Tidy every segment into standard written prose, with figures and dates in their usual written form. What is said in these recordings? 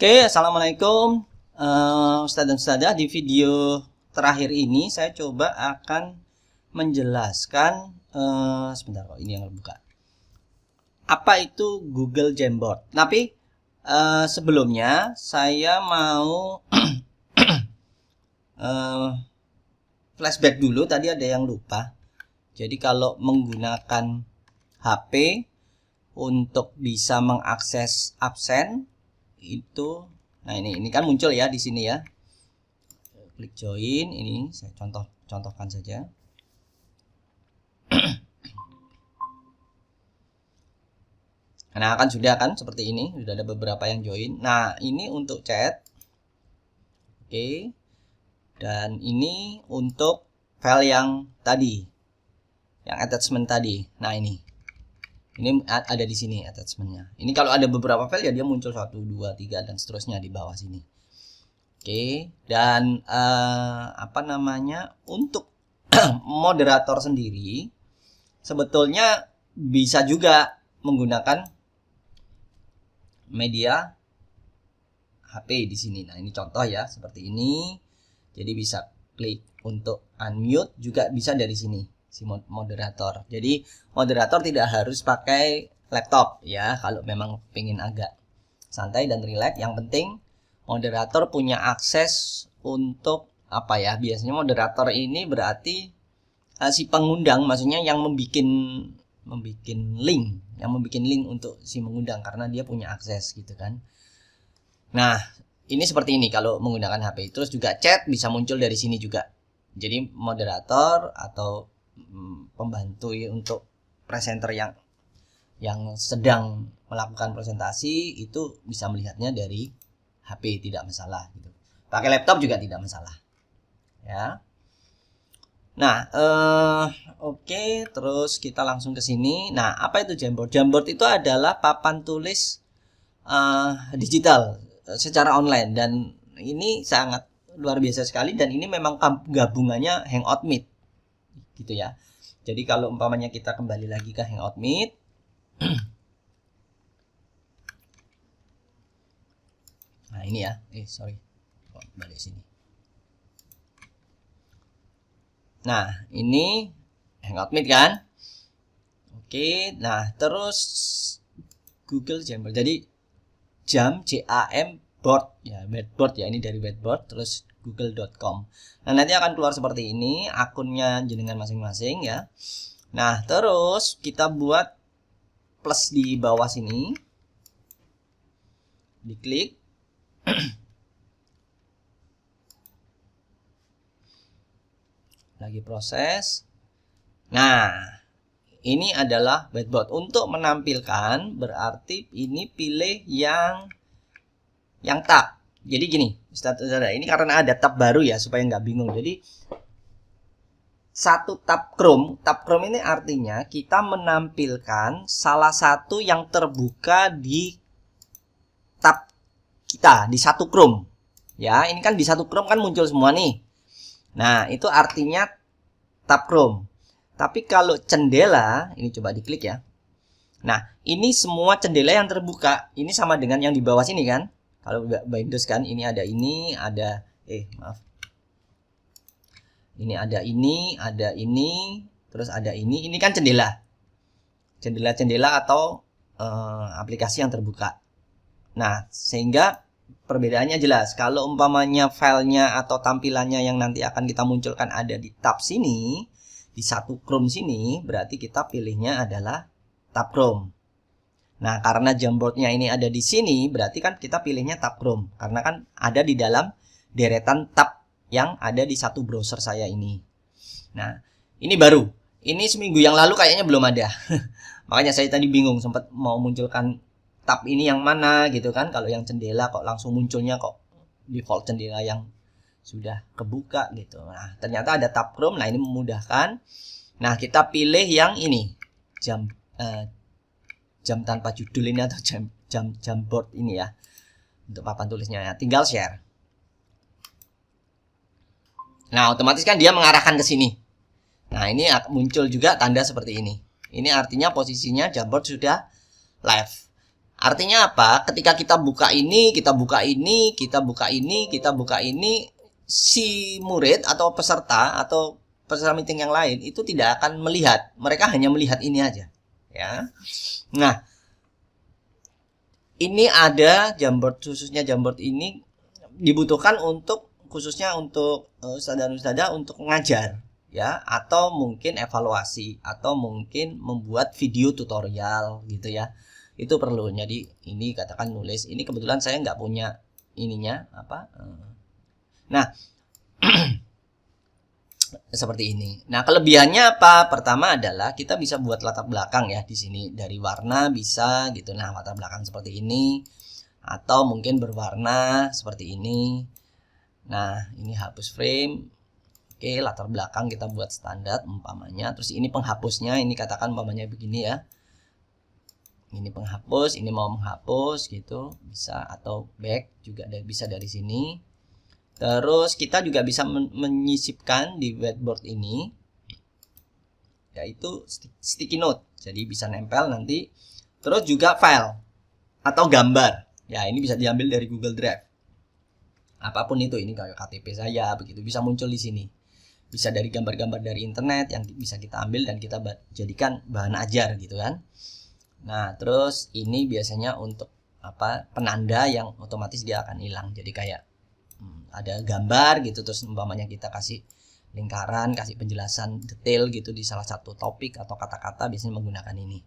Oke, assalamualaikum Ustadz dan Ustadzah. Di video terakhir ini saya coba akan menjelaskan sebentar kok ini yang terbuka. Apa itu Google Jamboard? Tapi sebelumnya saya mau flashback dulu. Tadi ada yang lupa. Jadi kalau menggunakan HP untuk bisa mengakses absen itu, nah ini kan muncul ya di sini ya. Klik join, ini saya contohkan saja. Nah, kan sudah kan seperti ini, sudah ada beberapa yang join. Nah, ini untuk chat. Oke. Dan ini untuk file yang tadi. Yang attachment tadi. Nah, ini ada di sini attachmentnya. Ini kalau ada beberapa file ya dia muncul 1, 2, 3 dan seterusnya di bawah sini. Oke, dan untuk moderator sendiri sebetulnya bisa juga menggunakan media HP di sini. Nah, ini contoh ya seperti ini. Jadi bisa klik untuk unmute, juga bisa dari sini si moderator. Jadi moderator tidak harus pakai laptop ya kalau memang pengen agak santai dan rileks. Yang penting moderator punya akses untuk apa ya? Biasanya moderator ini berarti si pengundang, maksudnya yang membuat link untuk si mengundang, karena dia punya akses gitu kan. Nah, ini seperti ini kalau menggunakan HP. Terus juga chat bisa muncul dari sini juga. Jadi moderator atau pembantu untuk presenter yang sedang melakukan presentasi itu bisa melihatnya dari HP, tidak masalah gitu. Pakai laptop juga tidak masalah ya. Nah, oke, terus kita langsung ke sini. Nah, apa itu Jamboard? Jamboard itu adalah papan tulis digital secara online, dan ini sangat luar biasa sekali, dan ini memang gabungannya Hangout Meet gitu ya. Jadi kalau umpamanya kita kembali lagi ke Hangout Meet, nah ini ya, balik sini. Nah, ini Hangout Meet kan. Oke, nah terus Google Jamboard. Jadi JAM board ya, whiteboard ya, ini dari whiteboard, terus google.com. Nah, nanti akan keluar seperti ini akunnya jenengan masing-masing ya. Nah, terus kita buat plus di bawah sini, diklik. Lagi proses. Nah, ini adalah whiteboard. Untuk menampilkan berarti ini pilih yang tab. Jadi gini, saudara, ini karena ada tab baru ya supaya nggak bingung. Jadi satu tab Chrome ini artinya kita menampilkan salah satu yang terbuka di tab kita di satu Chrome. Ya, ini kan di satu Chrome kan muncul semua nih. Nah, itu artinya tab Chrome. Tapi kalau jendela, ini coba diklik ya. Nah, ini semua jendela yang terbuka. Ini sama dengan yang di bawah sini kan? Kalau Windows kan, ini ada ini, ada ini ada ini, terus ada ini. Ini kan jendela. Jendela atau aplikasi yang terbuka. Nah, sehingga perbedaannya jelas. Kalau umpamanya filenya atau tampilannya yang nanti akan kita munculkan ada di tab sini, di satu Chrome sini, berarti kita pilihnya adalah tab Chrome. Nah, karena Jamboardnya ini ada di sini, berarti kan kita pilihnya tab Chrome, karena kan ada di dalam deretan tab yang ada di satu browser saya ini. Nah, ini baru. Ini seminggu yang lalu kayaknya belum ada. Makanya saya tadi bingung, sempat mau munculkan tab ini yang mana gitu kan. Kalau yang jendela kok langsung munculnya kok default jendela yang sudah kebuka gitu. Nah, ternyata ada tab Chrome. Nah, ini memudahkan. Nah, kita pilih yang ini. Jam tanpa judul ini atau Jamboard ini ya. Untuk papan tulisnya ya. Tinggal share. Nah, otomatis kan dia mengarahkan ke sini. Nah, ini muncul juga tanda seperti ini. Ini artinya posisinya Jamboard sudah live. Artinya apa? Ketika kita buka ini, kita buka ini, kita buka ini, kita buka ini, si murid atau peserta meeting yang lain itu tidak akan melihat. Mereka hanya melihat ini aja, ya. Nah, ini ada Jamboard, khususnya Jamboard ini dibutuhkan khususnya untuk ustadzah untuk mengajar, ya, atau mungkin evaluasi, atau mungkin membuat video tutorial gitu ya. Itu perlu. Jadi ini katakan nulis, ini kebetulan saya nggak punya ininya apa. Nah, seperti ini. Nah, kelebihannya apa? Pertama adalah kita bisa buat latar belakang ya di sini, dari warna bisa gitu. Nah, latar belakang seperti ini, atau mungkin berwarna seperti ini. Nah, ini hapus frame. Oke, latar belakang kita buat standar umpamanya. Terus ini penghapusnya, ini katakan umpamanya begini ya. Ini penghapus, ini mau menghapus gitu, bisa, atau back juga bisa dari sini. Terus kita juga bisa menyisipkan di whiteboard ini, yaitu sticky note, jadi bisa nempel nanti. Terus juga file atau gambar, ya ini bisa diambil dari Google Drive. Apapun itu, ini kayak KTP saya begitu, bisa muncul di sini. Bisa dari gambar-gambar dari internet yang bisa kita ambil dan kita jadikan bahan ajar gitu kan. Nah, terus ini biasanya untuk apa? Penanda yang otomatis dia akan hilang. Jadi kayak ada gambar gitu, terus umpamanya kita kasih lingkaran, kasih penjelasan detail gitu di salah satu topik atau kata-kata, biasanya menggunakan ini.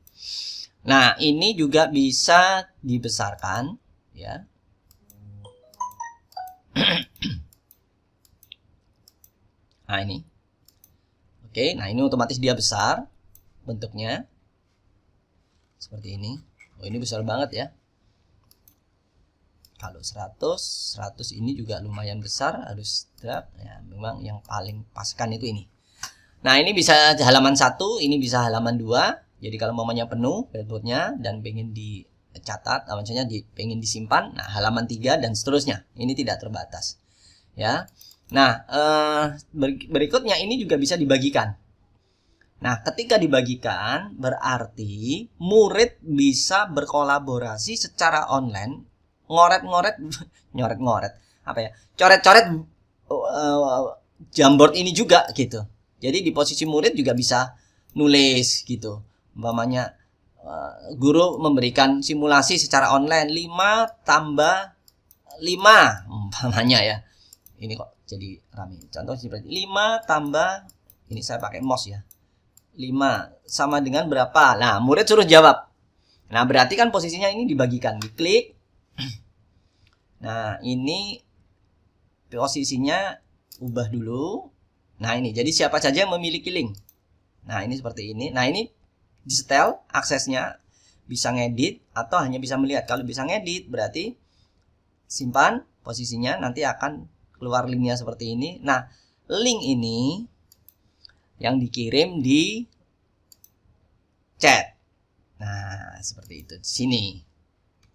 Nah, ini juga bisa dibesarkan ya. Nah, ini. Oke, nah ini otomatis dia besar bentuknya. Seperti ini. Oh, ini besar banget ya. Kalau 100 ini juga lumayan besar, harus drag ya, memang yang paling paskan itu ini. Nah, ini bisa halaman 1, ini bisa halaman 2. Jadi kalau mamanya penuh whiteboardnya dan pengen dicatat, maksudnya pengen disimpan, nah halaman 3 dan seterusnya. Ini tidak terbatas. Ya. Nah, berikutnya ini juga bisa dibagikan. Nah, ketika dibagikan berarti murid bisa berkolaborasi secara online, coret-coret Jamboard ini juga gitu. Jadi di posisi murid juga bisa nulis gitu. Umpamanya guru memberikan simulasi secara online 5 tambah 5 umpamanya ya. Ini kok jadi rame. Contoh seperti 5 tambah, ini saya pakai mouse ya. 5 sama dengan berapa? Nah, murid suruh jawab. Nah, berarti kan posisinya ini dibagikan. Diklik. Nah, ini posisinya ubah dulu. Nah, ini. Jadi siapa saja yang memiliki link. Nah, ini seperti ini. Nah, ini di setel aksesnya. Bisa ngedit atau hanya bisa melihat. Kalau bisa ngedit berarti simpan posisinya. Nanti akan keluar linknya seperti ini. Nah, link ini yang dikirim di chat. Nah, seperti itu di sini.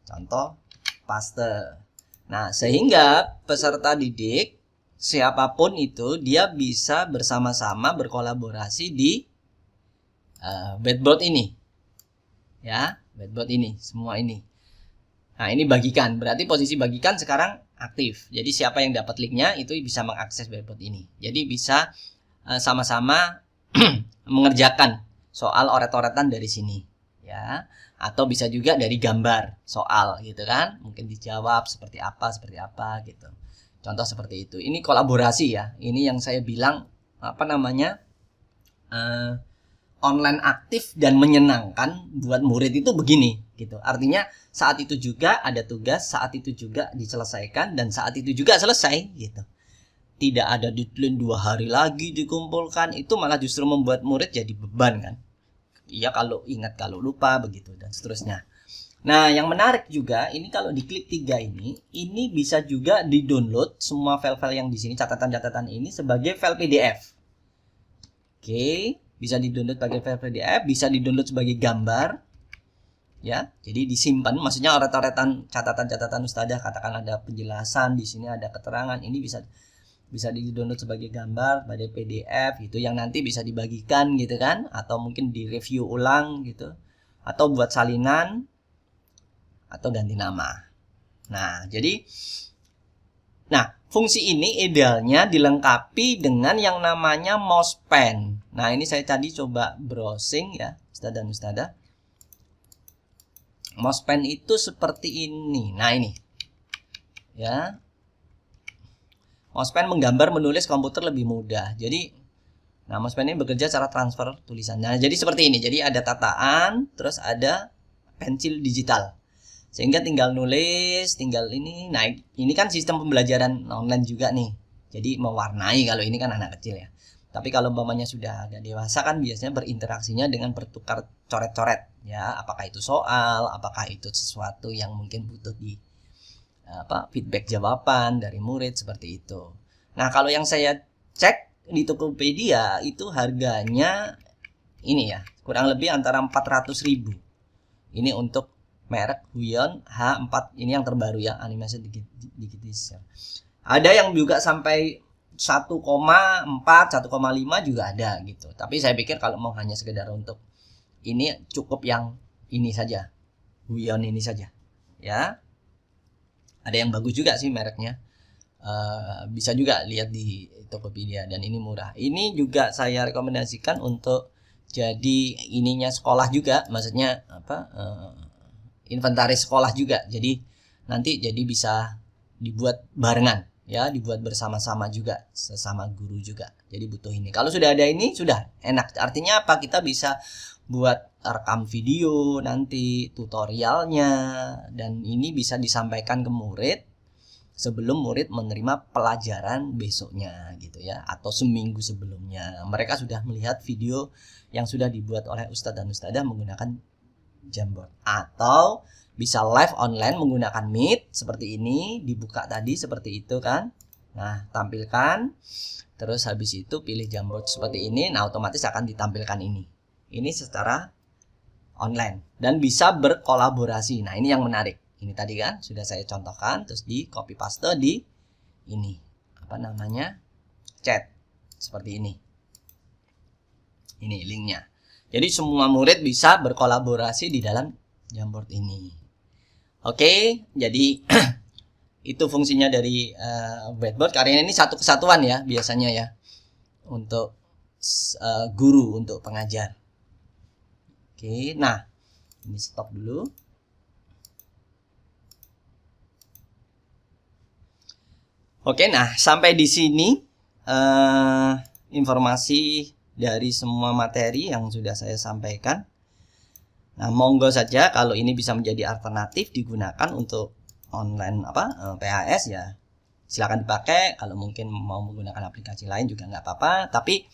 Contoh paste. Nah, sehingga peserta didik siapapun itu dia bisa bersama-sama berkolaborasi di whiteboard ini. Ya, whiteboard ini, semua ini. Nah, ini bagikan. Berarti posisi bagikan sekarang aktif. Jadi siapa yang dapat linknya itu bisa mengakses whiteboard ini. Jadi bisa sama-sama mengerjakan soal oret-oretan dari sini ya, atau bisa juga dari gambar soal gitu kan, mungkin dijawab seperti apa gitu. Contoh seperti itu. Ini kolaborasi ya. Ini yang saya bilang apa namanya online aktif dan menyenangkan buat murid itu begini gitu. Artinya saat itu juga ada tugas, saat itu juga diselesaikan, dan saat itu juga selesai gitu. Tidak ada deadline 2 hari lagi dikumpulkan, itu malah justru membuat murid jadi beban kan. Iya kalau ingat, kalau lupa begitu dan seterusnya. Nah, yang menarik juga ini kalau diklik 3 ini bisa juga di-download semua file-file yang di sini, catatan-catatan ini sebagai file PDF. Oke, bisa di-download sebagai file PDF, bisa di-download sebagai gambar. Ya, jadi disimpan, maksudnya oret-oretan catatan-catatan ustadzah, katakan ada penjelasan, di sini ada keterangan, ini bisa di-download sebagai gambar, sebagai PDF gitu, yang nanti bisa dibagikan gitu kan, atau mungkin di-review ulang gitu, atau buat salinan, atau ganti nama. Nah, jadi fungsi ini idealnya dilengkapi dengan yang namanya mouse pen. Nah, ini saya tadi coba browsing ya, Ustadz dan Ustadzah. Mouse pen itu seperti ini. Nah, ini. Ya. Mouse pen menggambar, menulis komputer lebih mudah. Jadi, mouse pen ini bekerja secara transfer tulisan. Nah, jadi seperti ini. Jadi ada tataan, terus ada pensil digital. Sehingga tinggal nulis, tinggal ini. Nah, ini kan sistem pembelajaran online juga nih. Jadi mewarnai kalau ini kan anak kecil ya. Tapi kalau umpamanya sudah agak dewasa kan biasanya berinteraksinya dengan bertukar coret-coret ya. Apakah itu soal, apakah itu sesuatu yang mungkin butuh di feedback jawaban dari murid seperti itu. Nah, kalau yang saya cek di Tokopedia itu harganya ini ya, kurang lebih antara 400.000. Ini untuk merek Huion H4, ini yang terbaru ya, animasi digital. Ada yang juga sampai 1,4, 1,5 juga ada gitu. Tapi saya pikir kalau mau hanya sekedar untuk ini cukup yang ini saja, Huion ini saja ya. Ada yang bagus juga sih mereknya, bisa juga lihat di Tokopedia dan ini murah. Ini juga saya rekomendasikan untuk jadi ininya sekolah juga, maksudnya inventaris sekolah juga. Jadi nanti jadi bisa dibuat barengan ya, dibuat bersama-sama juga, sesama guru juga. Jadi butuh ini. Kalau sudah ada ini sudah enak. Artinya apa? Kita bisa buat rekam video nanti tutorialnya, dan ini bisa disampaikan ke murid sebelum murid menerima pelajaran besoknya gitu ya, atau seminggu sebelumnya. Mereka sudah melihat video yang sudah dibuat oleh Ustadz dan Ustadzah menggunakan Jamboard, atau bisa live online menggunakan Meet seperti ini, dibuka tadi seperti itu kan. Nah, tampilkan, terus habis itu pilih Jamboard seperti ini. Nah, otomatis akan ditampilkan ini secara online dan bisa berkolaborasi. Nah, ini yang menarik. Ini tadi kan sudah saya contohkan, terus di copy paste di ini chat seperti ini. Ini linknya. Jadi semua murid bisa berkolaborasi di dalam Jamboard ini. Oke, jadi itu fungsinya dari whiteboard. Karena ini satu kesatuan ya biasanya ya, untuk guru, untuk pengajar. Oke, nah ini stop dulu. Oke, nah sampai di sini informasi dari semua materi yang sudah saya sampaikan. Nah, monggo saja kalau ini bisa menjadi alternatif digunakan untuk online PAS ya, silakan dipakai. Kalau mungkin mau menggunakan aplikasi lain juga nggak apa-apa. Tapi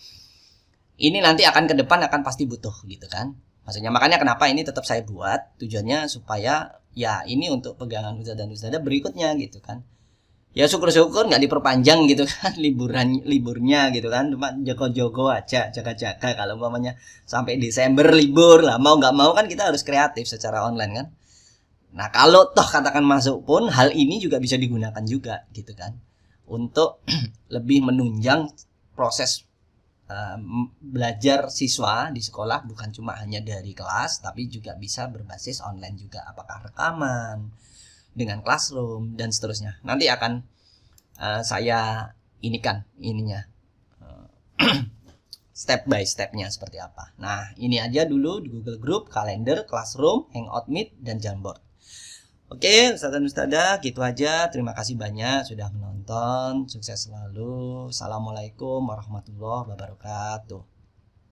ini nanti akan ke depan akan pasti butuh gitu kan. Maksudnya makanya kenapa ini tetap saya buat, tujuannya supaya ya ini untuk pegangan Ustadz dan Ustadzah berikutnya gitu kan. Ya syukur-syukur nggak diperpanjang gitu kan liburnya gitu kan, cuma jogo-jogo aja, jaga-jaga. Kalau umpamanya sampai Desember libur lah, mau nggak mau kan kita harus kreatif secara online kan. Nah, kalau toh katakan masuk pun hal ini juga bisa digunakan juga gitu kan, untuk lebih menunjang proses belajar siswa di sekolah, bukan cuma hanya dari kelas tapi juga bisa berbasis online juga, apakah rekaman dengan classroom dan seterusnya. Nanti akan saya ininya step by stepnya seperti apa. Nah, ini aja dulu di Google Group, kalender, classroom, Hangout, Meet, dan Jamboard. Oke, Ustadz dan Ustadzah, gitu aja. Terima kasih banyak sudah menonton. Sukses selalu. Assalamualaikum warahmatullahi wabarakatuh.